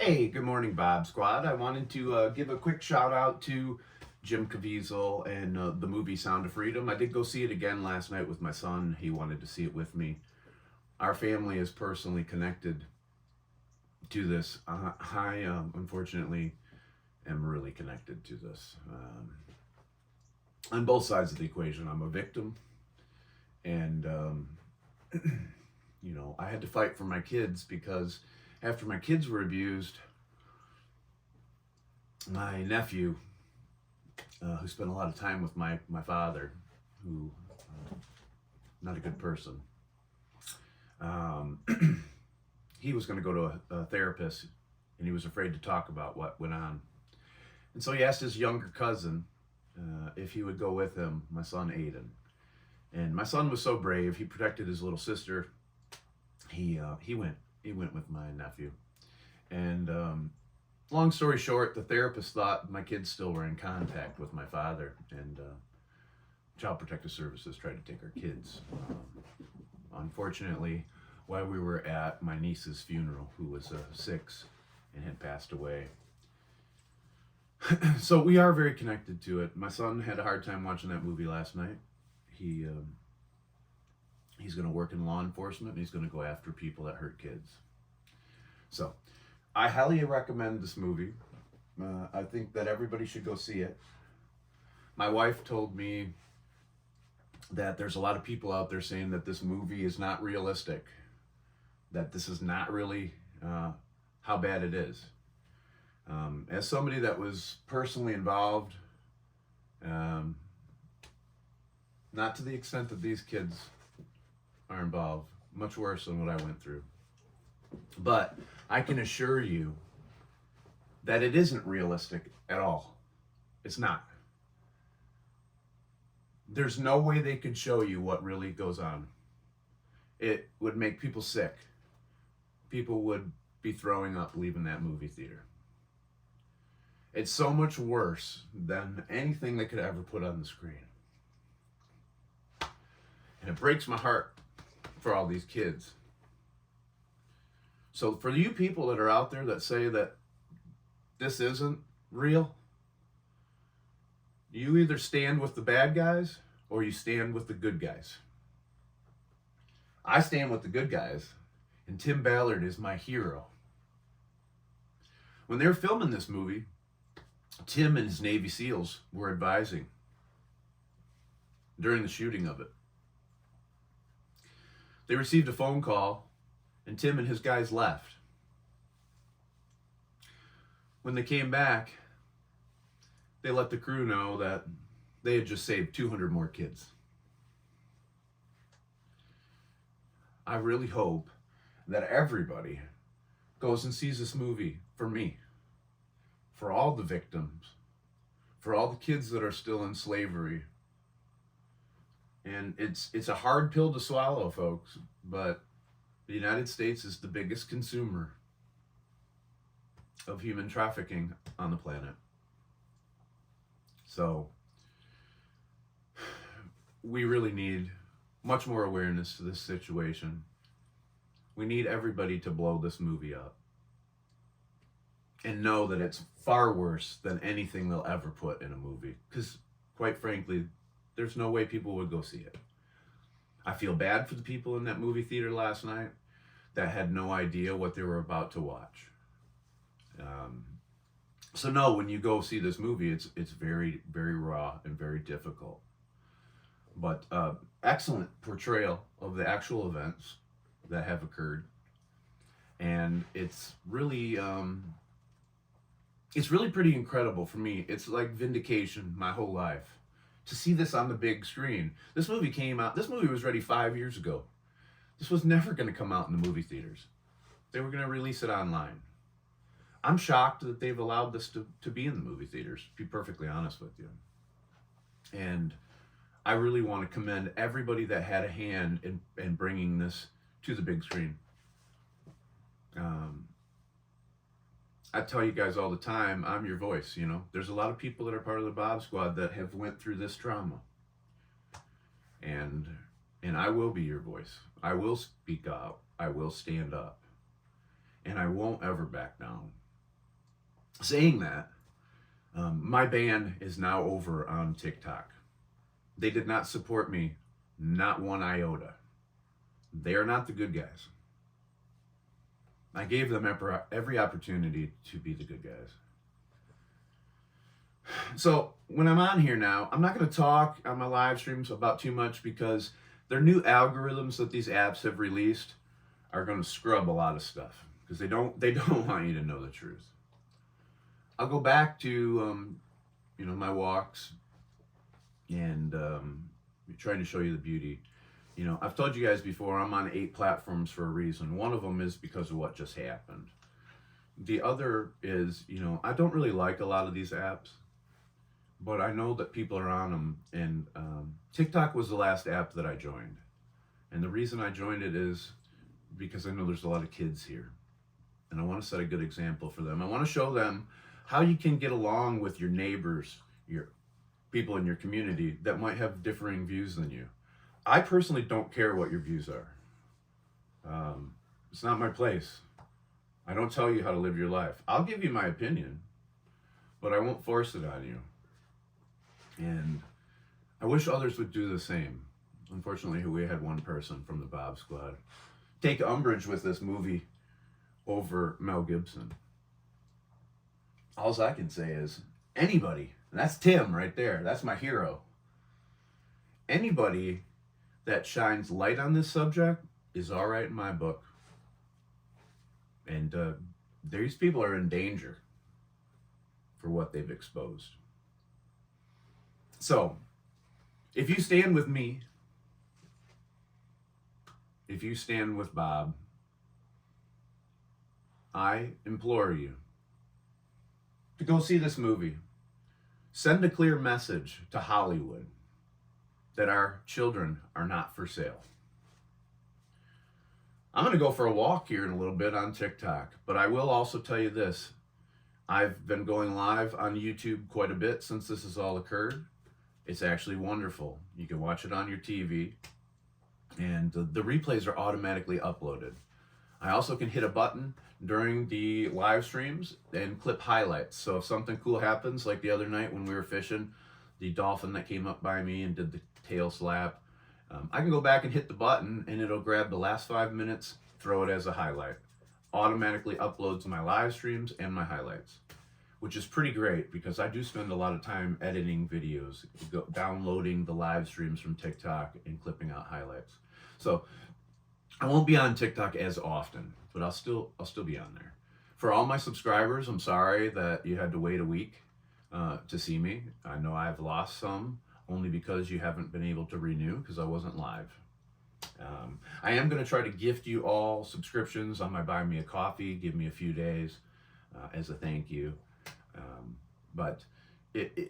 Hey, good morning, Bob Squad. I wanted to give a quick shout out to Jim Caviezel and the movie Sound of Freedom. I did go see it again last night with my son. He wanted to see it with me. Our family is personally connected to this. Unfortunately, am really connected to this. On both sides of the equation, I'm a victim, and I had to fight for my kids because after my kids were abused, my nephew, who spent a lot of time with my father, who not a good person, um, he was going to go to a therapist, and he was afraid to talk about what went on. And so he asked his younger cousin if he would go with him, my son Aiden. And my son was so brave; he protected his little sister. He went. He went with my nephew, and long story short, the therapist thought my kids still were in contact with my father, and Child Protective Services tried to take our kids. Unfortunately, while we were at my niece's funeral, who was 6 and had passed away. So we are very connected to it. My son had a hard time watching that movie last night. He's going to work in law enforcement, and he's going to go after people that hurt kids. So I highly recommend this movie. I think that everybody should go see it. My wife told me that there's a lot of people out there saying that this movie is not realistic, that this is not really how bad it is. As somebody that was personally involved, um, not to the extent that these kids are involved, much worse than what I went through. But I can assure you that it isn't realistic at all. It's not. There's no way they could show you what really goes on. It would make people sick. People would be throwing up leaving that movie theater. It's so much worse than anything they could ever put on the screen. And it breaks my heart for all these kids. So for you people that are out there that say that this isn't real, you either stand with the bad guys or you stand with the good guys. I stand with the good guys, and Tim Ballard is my hero. When they were filming this movie, Tim and his Navy SEALs were advising during the shooting of it. They received a phone call, and Tim and his guys left. When they came back, they let the crew know that they had just saved 200 more kids. I really hope that everybody goes and sees this movie for me, for all the victims, for all the kids that are still in slavery. And it's a hard pill to swallow, folks, but the United States is the biggest consumer of human trafficking on the planet. So we really need much more awareness to this situation. We need everybody to blow this movie up and know that it's far worse than anything they'll ever put in a movie. Because, quite frankly, there's no way people would go see it. I feel bad for the people in that movie theater last night that had no idea what they were about to watch. So no, when you go see this movie, it's very, very raw and very difficult. But excellent portrayal of the actual events that have occurred, and it's really pretty incredible for me. It's like vindication my whole life to see this on the big screen. This movie came out. This movie was ready 5 years ago. This was never going to come out in the movie theaters. They were going to release it online. I'm shocked that they've allowed this to be in the movie theaters, to be perfectly honest with you. And I really want to commend everybody that had a hand in bringing this to the big screen. I tell you guys all the time, I'm your voice, you know. There's a lot of people that are part of the Bob Squad that have went through this trauma. And I will be your voice. I will speak out. I will stand up. And I won't ever back down. Saying that, my band is now over on TikTok. They did not support me, not one iota. They are not the good guys. I gave them every opportunity to be the good guys. So when I'm on here now, I'm not going to talk on my live streams about too much because their new algorithms that these apps have released are going to scrub a lot of stuff because they don't want you to know the truth. I'll go back to my walks and trying to show you the beauty. I've told you guys before, I'm on 8 platforms for a reason. One of them is because of what just happened. The other is, I don't really like a lot of these apps, but I know that people are on them. And TikTok was the last app that I joined. And the reason I joined it is because I know there's a lot of kids here. And I want to set a good example for them. I want to show them how you can get along with your neighbors, your people in your community that might have differing views than you. I personally don't care what your views are. It's not my place. I don't tell you how to live your life. I'll give you my opinion, but I won't force it on you. And I wish others would do the same. Unfortunately, we had one person from the Bob Squad take umbrage with this movie over Mel Gibson. All I can say is anybody, and that's Tim right there, that's my hero. Anybody that shines light on this subject is all right in my book. And these people are in danger for what they've exposed. So, if you stand with me, if you stand with Bob, I implore you to go see this movie. Send a clear message to Hollywood that our children are not for sale. I'm going to go for a walk here in a little bit on TikTok, but I will also tell you this. I've been going live on YouTube quite a bit since this has all occurred. It's actually wonderful. You can watch it on your TV, and the replays are automatically uploaded. I also can hit a button during the live streams and clip highlights. So if something cool happens, like the other night when we were fishing, the dolphin that came up by me and did the tail slap, I can go back and hit the button and it'll grab the last 5 minutes, throw it as a highlight. Automatically uploads my live streams and my highlights, which is pretty great because I do spend a lot of time editing videos, downloading the live streams from TikTok and clipping out highlights. So I won't be on TikTok as often, but I'll still be on there. For all my subscribers, I'm sorry that you had to wait a week to see me. I know I've lost some only because you haven't been able to renew because I wasn't live. I am going to try to gift you all subscriptions on my Buy Me a Coffee. Give me a few days as a thank you. But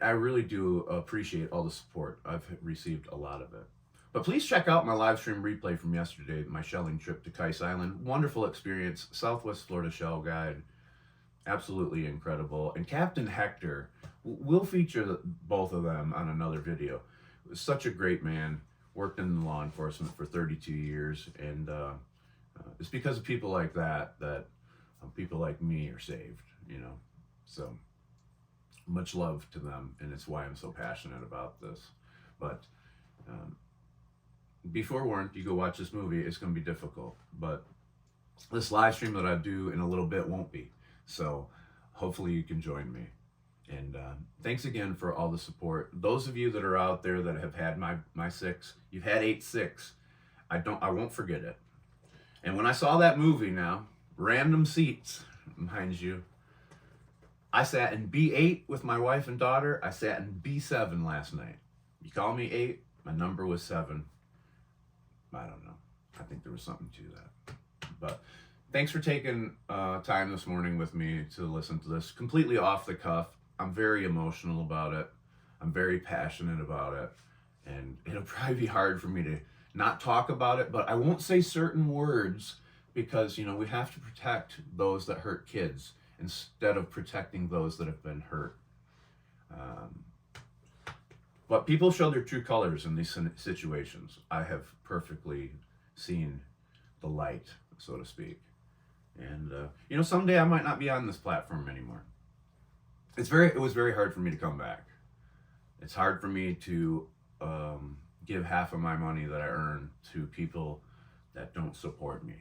I really do appreciate all the support. I've received a lot of it. But please check out my live stream replay from yesterday, my shelling trip to Kais Island. Wonderful experience. Southwest Florida Shell Guide. Absolutely incredible. And Captain Hector, we'll feature both of them on another video. Such a great man. Worked in law enforcement for 32 years. And it's because of people like that people like me are saved, So much love to them. And it's why I'm so passionate about this. But be forewarned, you go watch this movie, it's going to be difficult. But this live stream that I do in a little bit won't be. So hopefully you can join me. And thanks again for all the support. Those of you that are out there that have had my 6, you've had 8-6. I won't forget it. And when I saw that movie now, random seats, mind you, I sat in B8 with my wife and daughter. I sat in B7 last night. You call me 8, my number was 7. I don't know. I think there was something to that. But thanks for taking time this morning with me to listen to this. Completely off the cuff. I'm very emotional about it. I'm very passionate about it. And it'll probably be hard for me to not talk about it, but I won't say certain words because, we have to protect those that hurt kids instead of protecting those that have been hurt. But people show their true colors in these situations. I have perfectly seen the light, so to speak. And, someday I might not be on this platform anymore. it was very hard for me to come back. It's hard for me to give half of my money that I earn to people that don't support me.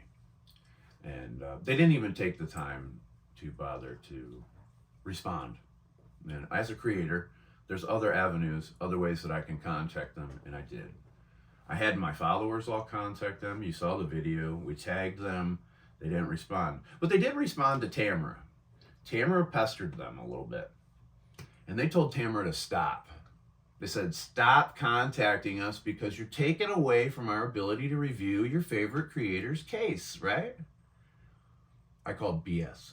And they didn't even take the time to bother to respond. And as a creator, there's other avenues, other ways that I can contact them, and I did. I had my followers all contact them. You saw the video. We tagged them. They didn't respond. But they did respond to Tamara. Tamara pestered them a little bit. And they told Tamara to stop. They said, stop contacting us because you're taking away from our ability to review your favorite creator's case, right? I called BS.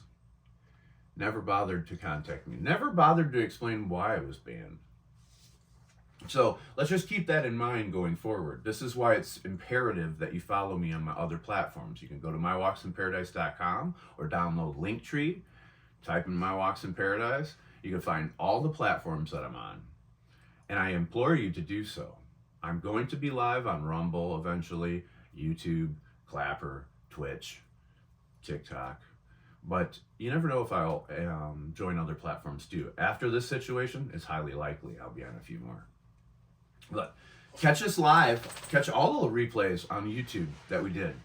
Never bothered to contact me. Never bothered to explain why I was banned. So let's just keep that in mind going forward. This is why it's imperative that you follow me on my other platforms. You can go to mywalksinparadise.com or download Linktree, type in My Walks in Paradise. You can find all the platforms that I'm on. And I implore you to do so. I'm going to be live on Rumble eventually, YouTube, Clapper, Twitch, TikTok. But you never know if I'll join other platforms too. After this situation, it's highly likely I'll be on a few more. But catch us live, catch all the replays on YouTube that we did.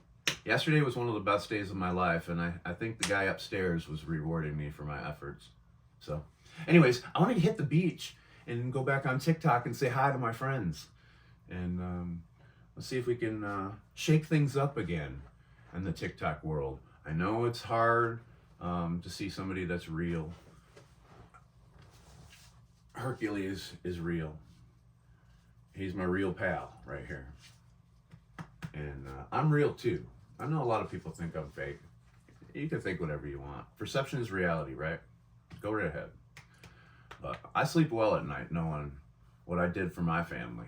Yesterday was one of the best days of my life, and I think the guy upstairs was rewarding me for my efforts. So, anyways, I want to hit the beach and go back on TikTok and say hi to my friends. And let's see if we can shake things up again in the TikTok world. I know it's hard to see somebody that's real. Hercules is real. He's my real pal right here. And I'm real too. I know a lot of people think I'm fake. You can think whatever you want. Perception is reality, right? Go right ahead. But I sleep well at night knowing what I did for my family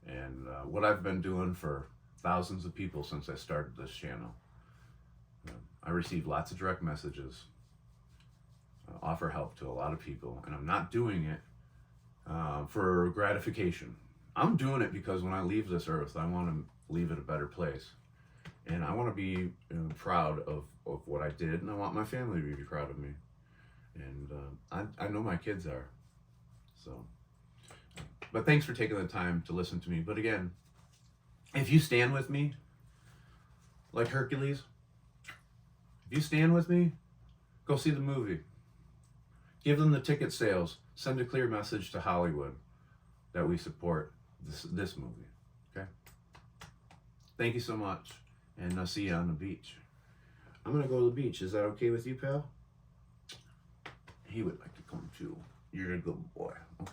and what I've been doing for thousands of people since I started this channel. I receive lots of direct messages, offer help to a lot of people, and I'm not doing it for gratification. I'm doing it because when I leave this earth, I want to leave it a better place. And I want to be proud of what I did, and I want my family to be proud of me. And I know my kids are. So, but thanks for taking the time to listen to me. But again, if you stand with me, like Hercules, if you stand with me, go see the movie. Give them the ticket sales. Send a clear message to Hollywood that we support this movie. Okay? Thank you so much, and I'll see you on the beach. I'm going to go to the beach. Is that okay with you, pal? He would like to come too. You're a good boy. Okay.